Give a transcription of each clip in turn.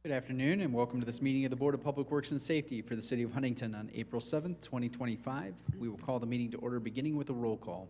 Good afternoon and welcome to this meeting of the Board of Public Works and Safety for the City of Huntington on April 7th, 2025. We will call the meeting to order beginning with a roll call.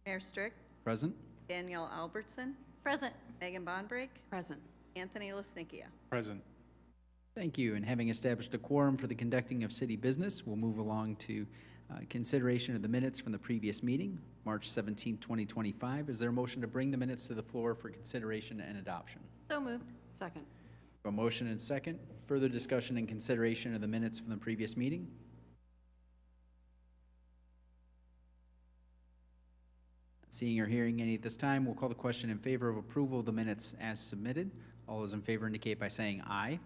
Mayor Strick, Present. Danielle Albertson, Present. Megan Bonbrake, Present. Anthony Lesnickia. Present. Thank you. And having established a quorum for the conducting of city business, we'll move along to consideration of the minutes from the previous meeting, March 17th, 2025. Is there a motion to bring the minutes to the floor for consideration and adoption? So moved. Second. A motion and second. Further discussion and consideration of the minutes from the previous meeting? Seeing or hearing any at this time, we'll call the question in favor of approval of the minutes as submitted. All those in favor indicate by saying aye.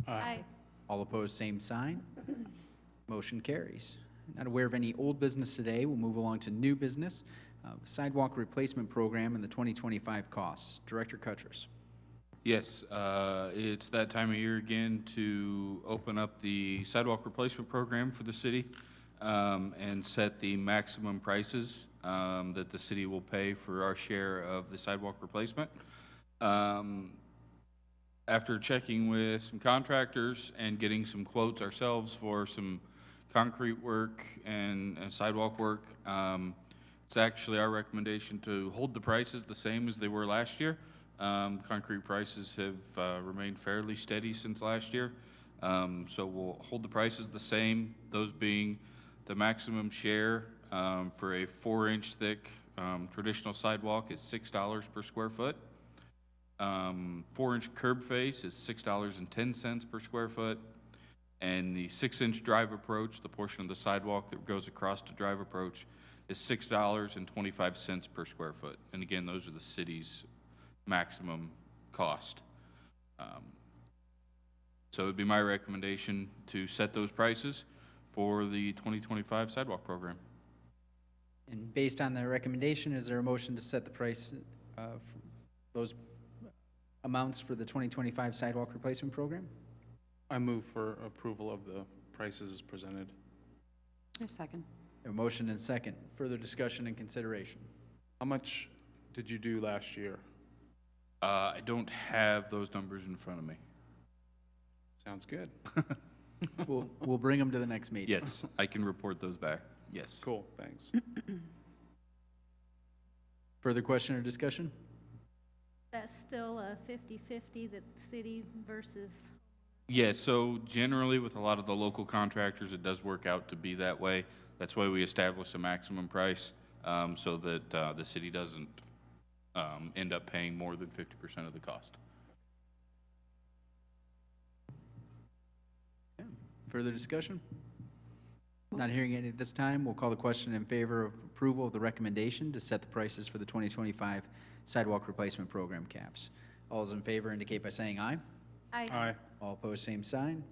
Aye. All opposed, same sign. Motion carries. Not aware of any old business today. We'll move along to new business. Sidewalk replacement program and the 2025 costs. Director Kutchers. Yes, it's that time of year again to open up the sidewalk replacement program for the city and set the maximum prices that the city will pay for our share of the sidewalk replacement. After checking with some contractors and getting some quotes ourselves for some concrete work and sidewalk work, it's actually our recommendation to hold the prices the same as they were last year. Concrete prices have remained fairly steady since last year, so we'll hold the prices the same, those being the maximum share for a 4-inch thick traditional sidewalk is $6 per square foot. 4-inch curb face is $6.10 per square foot, and the 6-inch drive approach, the portion of the sidewalk that goes across the drive approach, is $6.25 per square foot. And again, those are the city's maximum cost. So it would be my recommendation to set those prices for the 2025 sidewalk program. And based on the recommendation, is there a motion to set the price for those amounts for the 2025 sidewalk replacement program? I move for approval of the prices as presented. A second. A motion and second. Further discussion and consideration. How much did you do last year? I don't have those numbers in front of me. Sounds good. We'll bring them to the next meeting. Yes, I can report those back. Yes. Cool, thanks. Further question or discussion? That's still a 50-50, the city versus... Yeah, so generally with a lot of the local contractors, it does work out to be that way. That's why we establish a maximum price so that the city doesn't end up paying more than 50% of the cost. Yeah. Further discussion? Not hearing any at this time, we'll call the question in favor of approval of the recommendation to set the prices for the 2025 sidewalk replacement program caps. All those in favor indicate by saying aye. Aye. Aye. All opposed, same sign.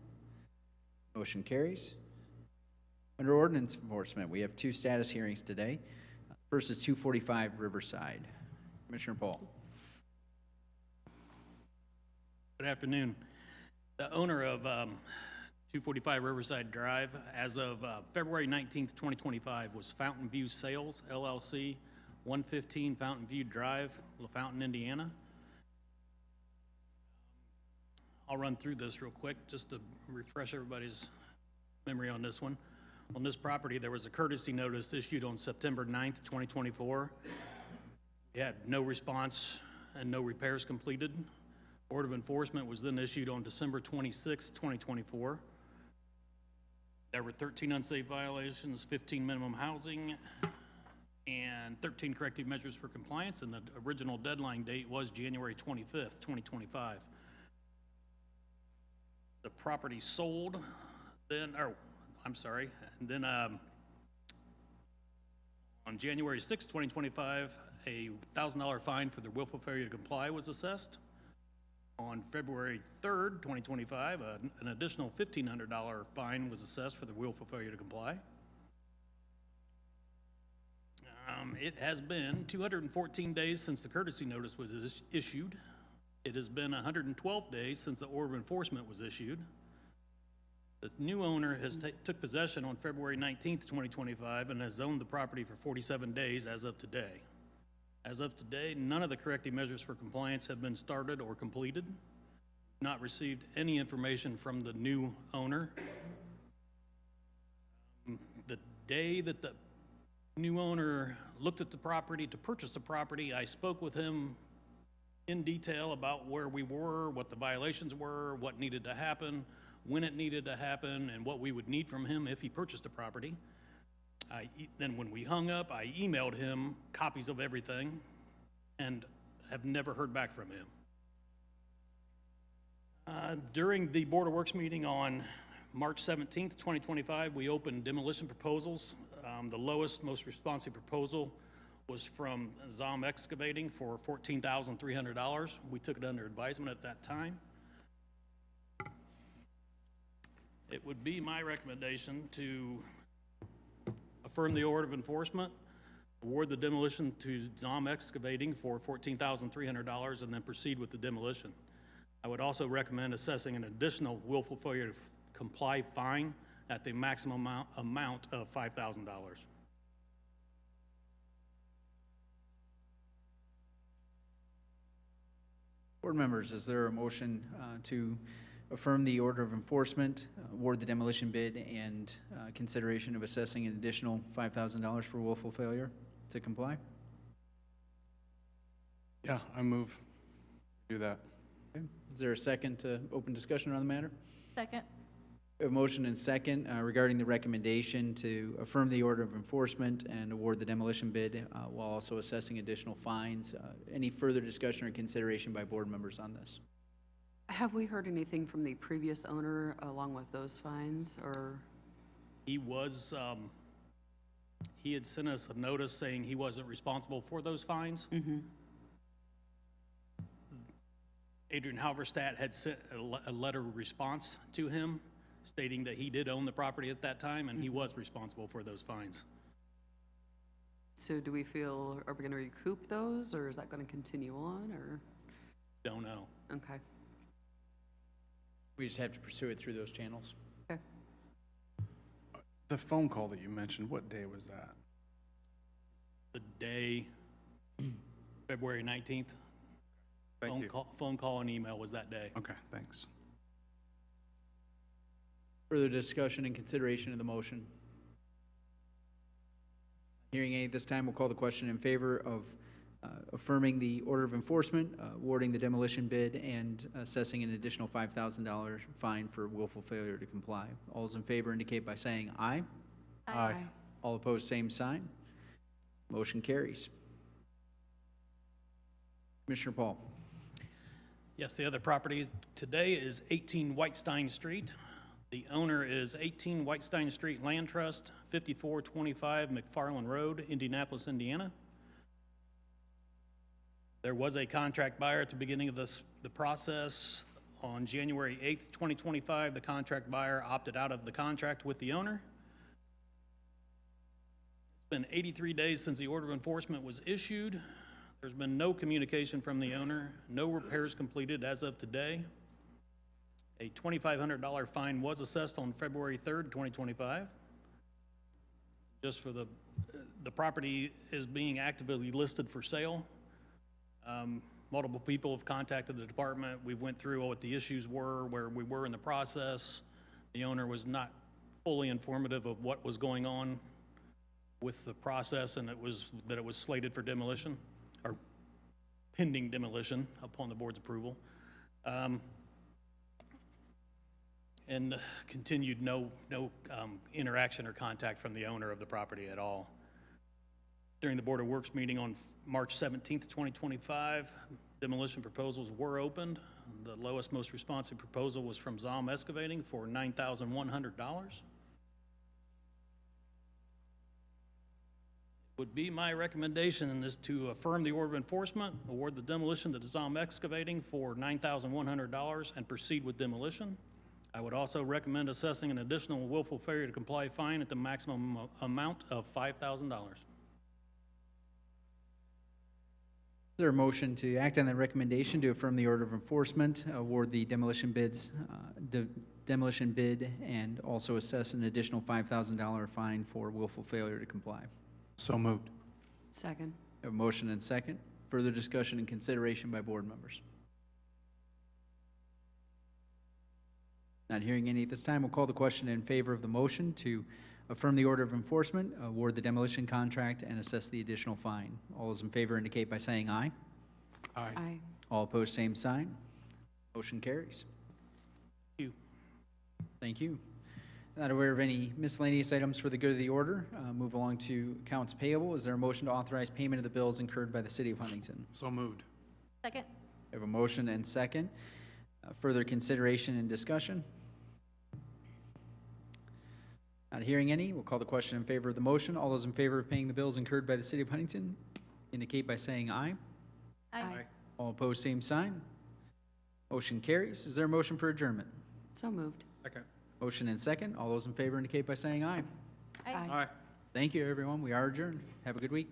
Motion carries. Under ordinance enforcement, we have 2 status hearings today. First is 245 Riverside. Commissioner Paul. Good afternoon. The owner of 245 Riverside Drive, as of February 19th, 2025, was Fountain View Sales, LLC, 115 Fountain View Drive, LaFountain, Indiana. I'll run through this real quick just to refresh everybody's memory on this one. On this property, there was a courtesy notice issued on September 9th, 2024. We had no response and no repairs completed. Board of Enforcement was then issued on December 26, 2024. There were 13 unsafe violations, 15 minimum housing, and 13 corrective measures for compliance, and the original deadline date was January 25th, 2025. The property sold then, then on January 6, 2025, a $1,000 fine for the willful failure to comply was assessed. On February 3rd, 2025, an additional $1,500 fine was assessed for the willful failure to comply. It has been 214 days since the courtesy notice was issued. It has been 112 days since the order of enforcement was issued. The new owner has took possession on February 19th, 2025, and has owned the property for 47 days as of today. As of today, none of the corrective measures for compliance have been started or completed. not received any information from the new owner. The day that the new owner looked at the property to purchase the property, I spoke with him in detail about where we were, what the violations were, what needed to happen, when it needed to happen, and what we would need from him if he purchased the property. Then when we hung up, I emailed him copies of everything and have never heard back from him. During the Board of Works meeting on March 17th, 2025, we opened demolition proposals. The lowest, most responsive proposal was from Zom Excavating for $14,300. We took it under advisement at that time. It would be my recommendation to affirm the order of enforcement, award the demolition to Zom Excavating for $14,300, and then proceed with the demolition. I would also recommend assessing an additional willful failure to comply fine at the maximum amount of $5,000. Board members, is there a motion to affirm the order of enforcement, award the demolition bid, and consideration of assessing an additional $5,000 for willful failure to comply? Yeah, I move. Do that. Okay. Is there a second to open discussion on the matter? Second. We have a motion and second regarding the recommendation to affirm the order of enforcement and award the demolition bid while also assessing additional fines. Any further discussion or consideration by board members on this? Have we heard anything from the previous owner along with those fines, or? He was, he had sent us a notice saying he wasn't responsible for those fines. Adrian Halverstadt had sent a letter of response to him stating that he did own the property at that time and he was responsible for those fines. So do we feel, are we going to recoup those, or is that going to continue on, or? Don't know. Okay. We just have to pursue it through those channels. Okay. The phone call that you mentioned, what day was that? The day, February 19th. Thank you. Phone call and email was that day. Okay, thanks. Further discussion and consideration of the motion? Hearing any at this time, we'll call the question in favor of affirming the order of enforcement, awarding the demolition bid, and assessing an additional $5,000 fine for willful failure to comply. All those in favor indicate by saying aye. Aye. All opposed, same sign. Motion carries. Commissioner Paul. Yes, the other property today is 18 Whitestein Street. The owner is 18 Whitestein Street Land Trust, 5425 McFarland Road, Indianapolis, Indiana. There was a contract buyer at the beginning of the process. On January 8th, 2025, the contract buyer opted out of the contract with the owner. It's been 83 days since the order of enforcement was issued. There's been no communication from the owner, no repairs completed as of today. A $2,500 fine was assessed on February 3rd, 2025. Just for the property is being actively listed for sale. Multiple people have contacted the department. We went through what the issues were, where we were in the process. The owner was not fully informative of what was going on with the process, and it was slated for demolition, or pending demolition upon the board's approval. And continued no interaction or contact from the owner of the property at all. During the Board of Works meeting on March 17th, 2025, demolition proposals were opened. The lowest, most responsive proposal was from Zom Excavating for $9,100. Would be my recommendation is to affirm the order of enforcement, award the demolition to Zom Excavating for $9,100, and proceed with demolition. I would also recommend assessing an additional willful failure to comply fine at the maximum amount of $5,000. Is there a motion to act on the recommendation to affirm the order of enforcement, award the demolition bids, demolition bid, and also assess an additional $5,000 fine for willful failure to comply? So moved. Second. We have a motion and second. Further discussion and consideration by board members? Not hearing any at this time, we'll call the question in favor of the motion to affirm the order of enforcement, award the demolition contract, and assess the additional fine. All those in favor indicate by saying aye. Aye. Aye. All opposed, same sign. Motion carries. Thank you. Thank you. Not aware of any miscellaneous items for the good of the order. Move along to accounts payable. Is there a motion to authorize payment of the bills incurred by the city of Huntington? So moved. Second. We have a motion and second. Further consideration and discussion? Not hearing any, we'll call the question in favor of the motion. All those in favor of paying the bills incurred by the city of Huntington indicate by saying aye. Aye. All opposed, same sign. Motion carries. Is there a motion for adjournment? So moved. Second. Motion and second. All those in favor indicate by saying aye. Aye. Aye. Thank you, everyone. We are adjourned. Have a good week.